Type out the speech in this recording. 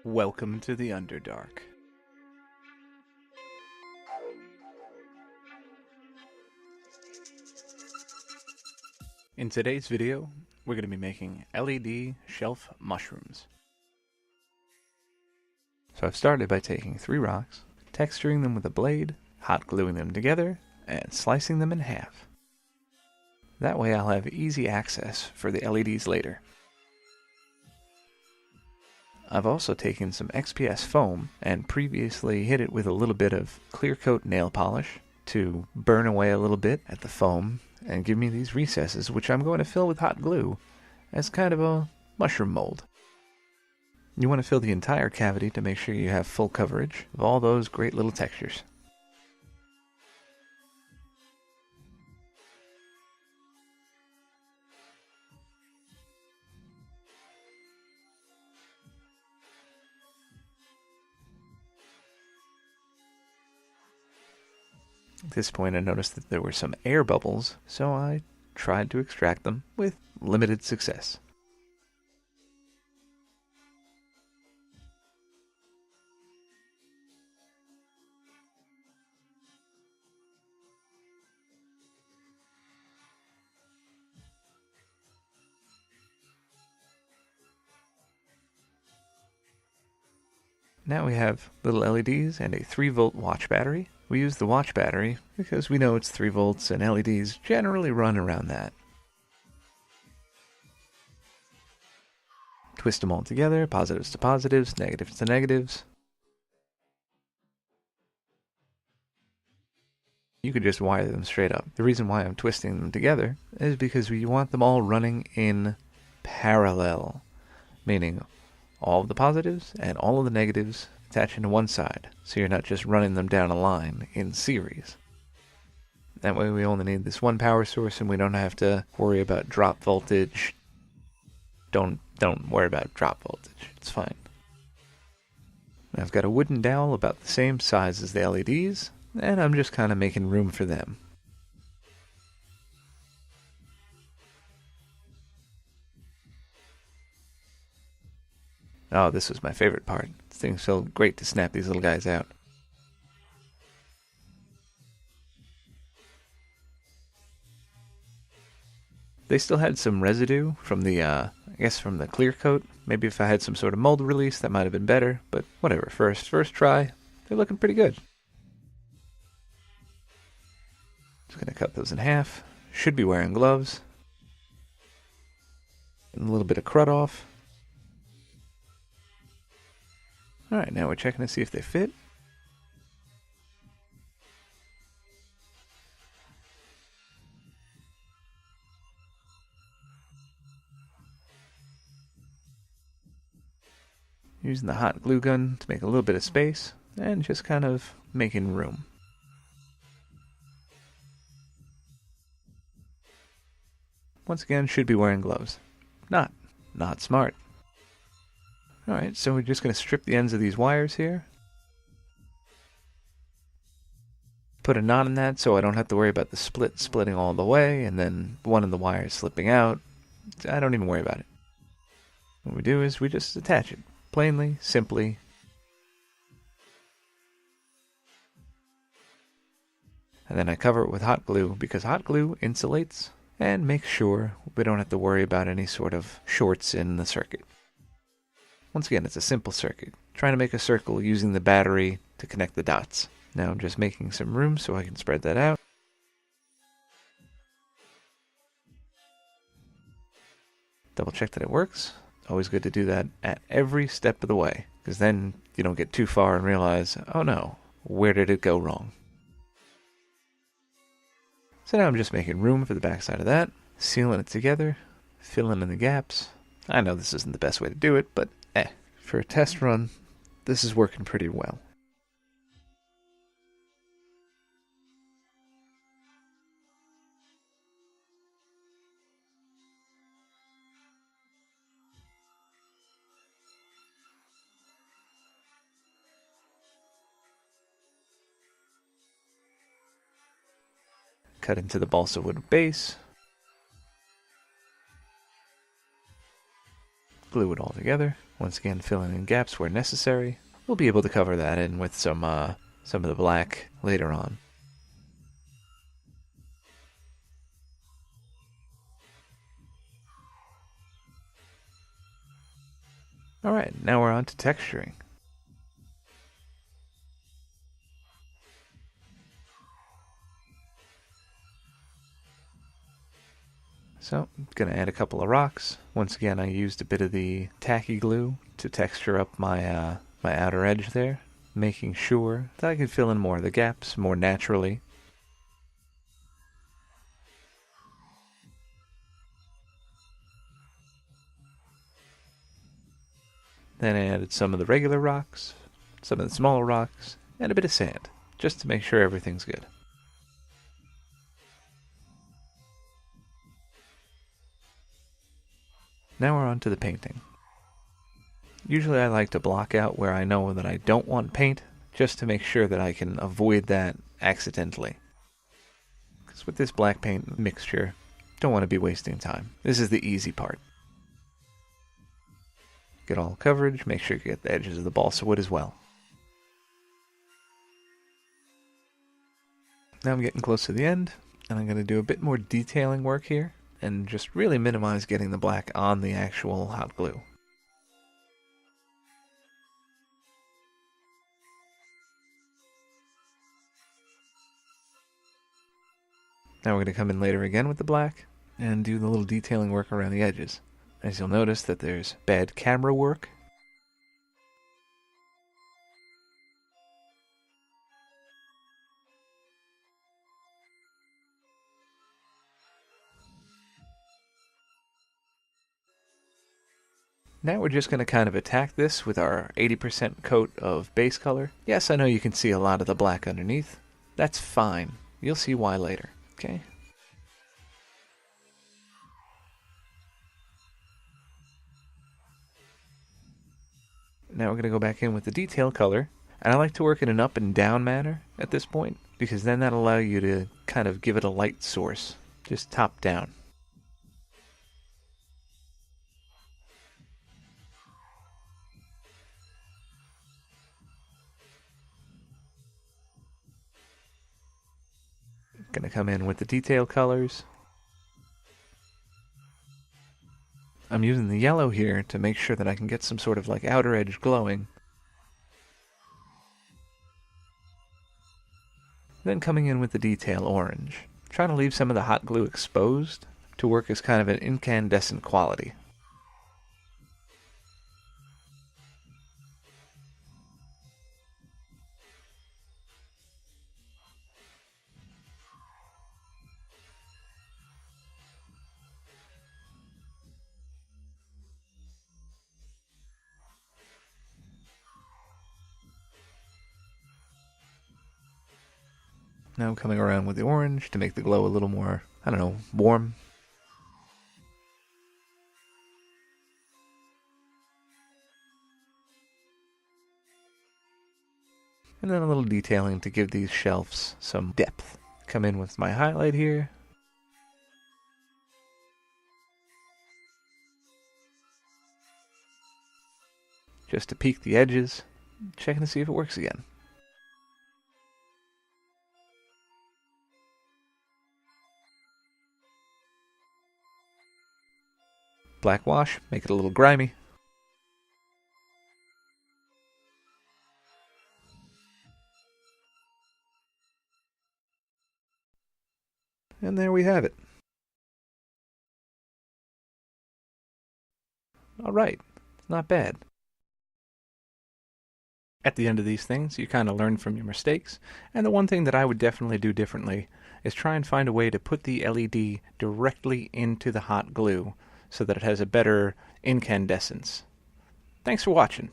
Welcome to the Underdark. In today's video, we're going to be making LED shelf mushrooms. So I've started by taking 3 rocks, texturing them with a blade, hot gluing them together, and slicing them in half. That way I'll have easy access for the LEDs later. I've also taken some XPS foam and previously hit it with a little bit of clear coat nail polish to burn away a little bit at the foam and give me these recesses, which I'm going to fill with hot glue as kind of a mushroom mold. You want to fill the entire cavity to make sure you have full coverage of all those great little textures. At this point I noticed that there were some air bubbles, so I tried to extract them with limited success. Now we have little LEDs and a 3-volt watch battery. We use the watch battery because we know it's 3 volts and LEDs generally run around that. Twist them all together, positives to positives, negatives to negatives. You could just wire them straight up. The reason why I'm twisting them together is because we want them all running in parallel, meaning all of the positives and all of the negatives attaching to one side, so you're not just running them down a line in series. That way we only need this one power source and we don't have to worry about drop voltage. Don't worry about drop voltage, it's fine. I've got a wooden dowel about the same size as the LEDs, and I'm just kind of making room for them. Oh, this was my favorite part. This thing felt great to snap these little guys out. They still had some residue from the, I guess from the clear coat. Maybe if I had some sort of mold release, that might have been better, but whatever. First try, they're looking pretty good. Just gonna cut those in half. Should be wearing gloves. And a little bit of crud off. Alright, now we're checking to see if they fit. Using the hot glue gun to make a little bit of space, and just kind of making room. Once again, should be wearing gloves. Not smart. Alright, so we're just going to strip the ends of these wires here. Put a knot in that so I don't have to worry about the splitting all the way and then one of the wires slipping out. I don't even worry about it. What we do is we just attach it. Plainly, simply. And then I cover it with hot glue because hot glue insulates and makes sure we don't have to worry about any sort of shorts in the circuit. Once again, it's a simple circuit. Trying to make a circle using the battery to connect the dots. Now I'm just making some room so I can spread that out. Double check that it works. Always good to do that at every step of the way, because then you don't get too far and realize, oh no, where did it go wrong? So now I'm just making room for the backside of that, sealing it together, filling in the gaps. I know this isn't the best way to do it, but for a test run, this is working pretty well. Cut into the balsa wood base. glue it all together. Once again, filling in gaps where necessary. We'll be able to cover that in with some of the black later on. Alright, now we're on to texturing. So, I'm going to add a couple of rocks. Once again, I used a bit of the tacky glue to texture up my my outer edge there, making sure that I could fill in more of the gaps more naturally. Then I added some of the regular rocks, some of the smaller rocks, and a bit of sand, just to make sure everything's good. Now we're on to the painting. Usually I like to block out where I know that I don't want paint, just to make sure that I can avoid that accidentally. Because with this black paint mixture, don't want to be wasting time. This is the easy part. Get all coverage, make sure you get the edges of the balsa wood as well. Now I'm getting close to the end, and I'm going to do a bit more detailing work here, and just really minimize getting the black on the actual hot glue. Now we're going to come in later again with the black, and do the little detailing work around the edges. As you'll notice that there's bad camera work. Now we're just going to kind of attack this with our 80% coat of base color. Yes, I know you can see a lot of the black underneath. That's fine. You'll see why later. Okay? Now we're going to go back in with the detail color. And I like to work in an up and down manner at this point, because then that'll allow you to kind of give it a light source. Just top down. Gonna come in with the detail colors. I'm using the yellow here to make sure that I can get some sort of like outer edge glowing. Then coming in with the detail orange. Trying to leave some of the hot glue exposed to work as kind of an incandescent quality. Now I'm coming around with the orange to make the glow a little more, I don't know, warm. And then a little detailing to give these shelves some depth. Come in with my highlight here. Just to peek the edges, checking to see if it works again. Black wash, make it a little grimy. And there we have it. Alright, not bad. At the end of these things, you kind of learn from your mistakes, and the one thing that I would definitely do differently is try and find a way to put the LED directly into the hot glue so that it has a better incandescence. Thanks for watching.